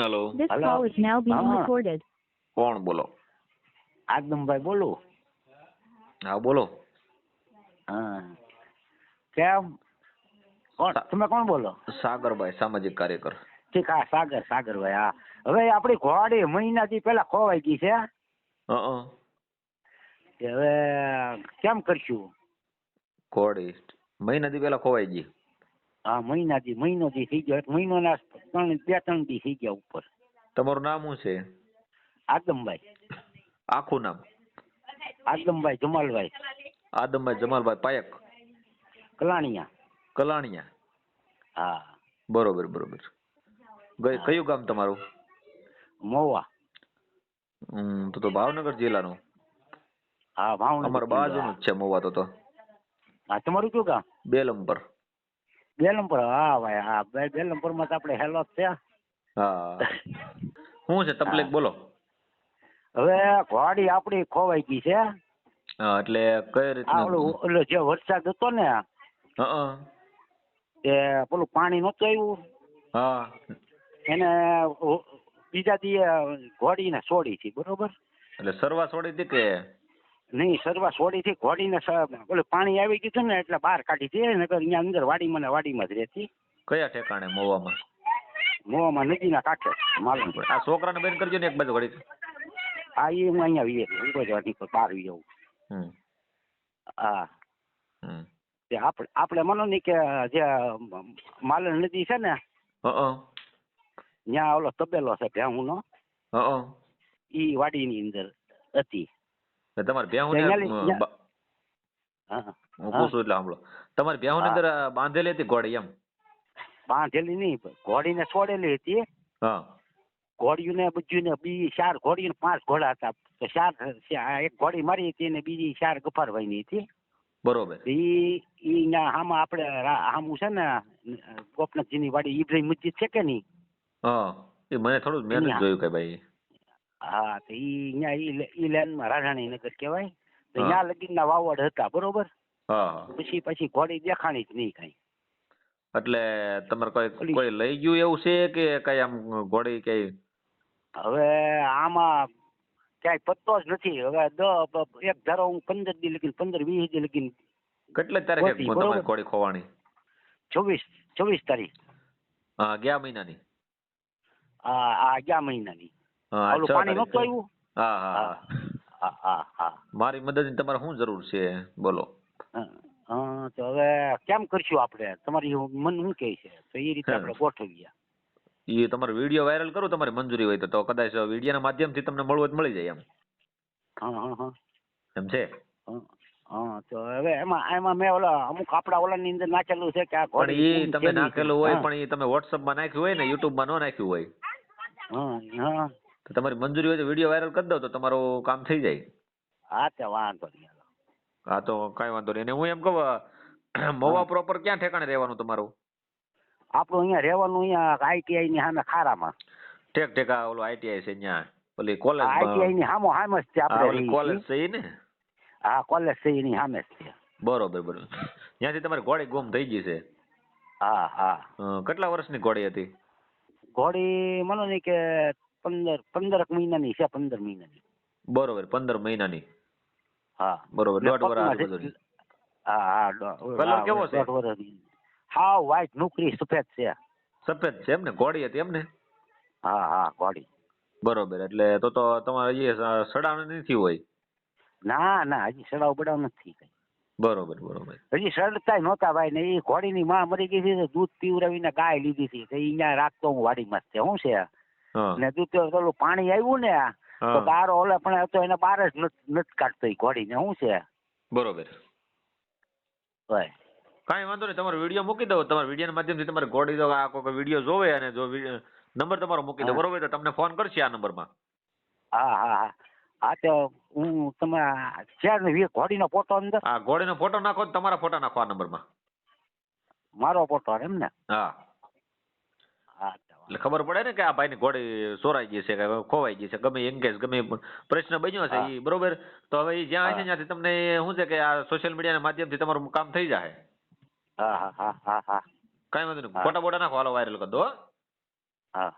Hello. This Hello? call is now being Ah. recorded. કોણ બોલો? આદમભાઈ બોલું. હા બોલો. હા કેમ કોણ તમે કોણ બોલો? સાગરભાઈ, સામાજિક કાર્યકર. ઠીક હા સાગરભાઈ હા. હવે આપણી ઘોડી મહિનાથી પેલા ખોવાઈ ગઈ છે. તે હવે કેમ કરશું? ઘોડી મહિનાથી પેલા ખોવાઈ ગઈ. હા મહિનોથી થઈ ગયો. મહિનોના 2-3 દી થઈ ગયા ઉપર. તમારું નામ શું છે? આદમભાઈ. આખું નામ? આદમભાઈ જમાલભાઈ આદમભાઈ જમાલભાઈ પાયક કલાણિયા. કલાણિયા. હા બરોબર બરોબર. કયું ગામ તમારું? મોવા. તો ભાવનગર જિલ્લાનું. હા ભાવનગર. અમારા બાજુનું જ છે મોવા તો. હા તમારું કયું ગામ? બેલમપર. બેલમપર હા ભાઈ હા. બેલમપર માં તો આપણે હેલો છે. હા શું છે તકલીફ બોલો. હવે ઘોડી આપડી ખોવાઈ ગઈ છે. હા એટલે કઈ રીતનું? ઓલો જે વરસાદ હતો ને હા તે પેલું પાણી નતું આવ્યું. હા એને બીજા દી ઘોડીને છોડી હતી બરોબર. એટલે સરવા છોડી હતી કે નહીં સરવા છોડી હતી. ઘોડીને પેલું પાણી આવી ગયું હતું ને એટલે બહાર કાઢી હતી. નકર અહીંયા અંદર વાડીમાં જ રહેતી. કયા ઠેકાણે મોવામાં? મોવામાં નદીના કાંઠે માલુમ પડે. આ છોકરાને બેન કરજો ને એક બાજુ ઘડી. હા એ હું અહીંયા વીએ બહાર વી જવું. હા તે આપણે માનો નહીં કે જે માલણ નદી છે ને ત્યાં ઓલો તબેલો છે ભેહુંનો. ઈ વાડીની અંદર હતી. તમારે ભેહું હું પૂછું એટલે સાંભળો. તમારી ભેહું ની અંદર બાંધેલી હતી ઘોડી એમ? બાંધેલી નહીં, ઘોડીને છોડેલી હતી. ઘોડીઓને બધું બી 4 ઘોડીઓ 5 ઘોડા હતા. તો 4 એક ઘોડી મારી હતી અને બીજી 4 ગફારભાઈની હતી. બરોબર. ઈ આમાં આપણે આમું છે ને ગોપનાથજીની વાડી ઇબ્રાહિમ મસ્જિદ છે કે નહીં? એ મને થોડું મેં જોયું કે ભાઈ. હા તો ઈ લેન્ડમાં રાધાણી નગર કહેવાય. તો ત્યાં લગીનના વાવડ હતા બરોબર. પછી ઘોડી દેખાણી જ નહીં કઈ. એટલે તમારે કોઈ લઈ ગયું એવું છે કે કઈ આમ ઘોડી કઈ? હવે આમાં ક્યાંય પત્તો જ નથી. હવે એક ધારો હું 15 દી લગીન 15-20 દી લગીન. કેટલી તારીખે તમારી ઘોડી ખોવાણી? 24 તારીખ. હા ગયા મહિનાની. હા ગયા મહિનાની. ઓલું પાણી નતું આવ્યું. હા. મારી મદદની તમારે શું જરૂર છે બોલો. તો હવે કેમ કરશું આપણે? તમારી મન શું કહે છે તો એ રીતે આપણે ગોઠવીએ. એ તમારો વિડીયો વાયરલ કરું તમારી મંજૂરી હોય તો કદાચ વિડીયોના માધ્યમથી તમને મળવું તો મળી જાય એમ. એમ છે. તો હવે એમાં મેં અમુક આપણા ઓલાની અંદર નાખેલું છે કે આ પણ એ તમે નાખેલું હોય પણ એ તમે વોટ્સઅપમાં નાખ્યું હોય ને યુટ્યુબમાં ન નાખ્યું હોય. તો તમારી મંજૂરી હોય તો વિડીયો વાયરલ કરી દો તો તમારું કામ થઈ જાય. હા તે વાંધો નહીં. હા તો કઈ વાંધો નહીં. અને હું એમ કહું મહુવા પ્રોપર ક્યાં ઠેકાણે રહેવાનું તમારું? આપણું અહીંયા રહેવાનું અહીંયા ITI ની સામે ખારામાં. ઠેકા ઓલો ITI છે ત્યાં ઓલી કોલેજ. ITI ની સામે જ છે આપણે કોલેજ છે ને? હા કોલેજ છે એની સામે જ છે. બરોબર. ત્યાંથી તમારી ઘોડી ગુમ થઈ ગઈ છે? હા. કેટલા વર્ષની ઘોડી હતી? ઘોડી માનો નહીં કે 15 મહિનાની છે. 15 મહિનાની. બરોબર 15 મહિનાની. હા બરોબર. 1.5 વર્ષ આજુબાજુ. હા. કલર કેવો છે? હા વ્હાઈટ નોકરી સફેદ છે. સફેદ છે એમ ને? ઘોડી હતી એમ ને? હા ઘોડી. બરોબર. એટલે તો તમારે હજી સડાવણી નથી હોય? ના હજી સડાવ બડાવ નથી કઈ. બરોબર. હજી સડતાય નહોતા ભાઈ ને. એ ઘોડીની માં મરી ગઈ છે. દૂધ પીવડાવીને ગાય લીધી હતી. તો અહીંયા રાખતો હું વાડીમાં જ છે. શું છે ને દૂધ પેલું પાણી આવ્યું ને તો બારો ઓલે પણ હતો એને બાર જ નથી કાઢતો એ ઘોડીને. શું છે? બરોબર. કાંઈ વાંધો નહીં. તમારો વિડીયો મૂકી દો. તમારા વિડીયોના માધ્યમથી તમારે ઘોડી દો આ કોઈ વિડીયો જોવે અને જો નંબર તમારો મૂકી દો બરોબર તો તમને ફોન કરશે આ નંબરમાં. હા તો હું તમે ઘોડીનો ફોટો અંદર. હા ઘોડીનો ફોટો નાખો. તમારા ફોટા નાખો આ નંબરમાં. મારો ફોટો એમ ને? હા એટલે ખબર પડે ને કે આ ભાઈની ઘોડી ચોરાઈ ગઈ છે કે ખોવાઈ ગઈ છે. ગમે એંગેજ ગમે પ્રશ્ન બન્યો છે એ બરોબર. તો હવે એ જ્યાં છે ત્યાંથી તમને શું છે કે આ સોશિયલ મીડિયાના માધ્યમથી તમારું કામ થઈ જાય. હા. કાંઈ વાંધો નહીં. ફોટા બોટા નાખો હાલો વાયરલ કરી દો. હા.